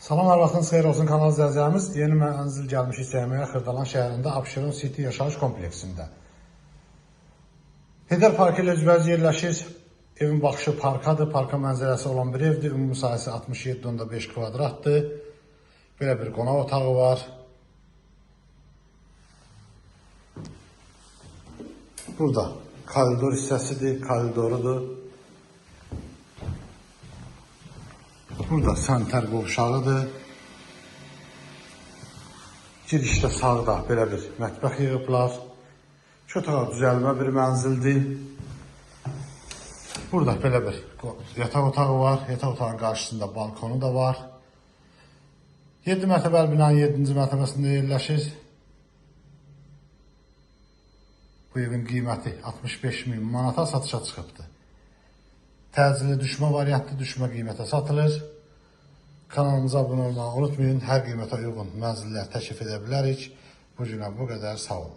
Salam, vaxtınız xeyir olsun kanal izləyicilərimiz. Yeni mənzil gəlmiş istəyəməyə Xırdalan şəhərində Abşeron City yaşayış kompleksində. Heydər Parkı ilə üzbəüz yerləşir. Evin baxışı parkadır. Parka mənzərəsi olan bir evdir. Ümumi sahəsi 67.5 kvadratdır. Belə bir qonaq otağı var. Burada koridor hissəsidir, koridorudur. Burada sənətər qovşağıdır. Girişdə sağda belə bir mətbəx yığıblar. Çotağa düzəlmə bir mənzildir. Burada belə bir yataq otağı var. Yataq otağın qarşısında balkonu da var. 7 mərtəbəli binanın 7-ci mərtəbəsində yerləşir. Bu evin qiyməti 65.000 manata satışa çıxıbdır. Təcili düşmə variantlı düşmə qiymətə satılır. Kanalımıza abunə olmağı unutmayın. Hər qiymətə uyğun mənzillər təklif edə bilərik. Bu günə bu qədər. Sağ olun.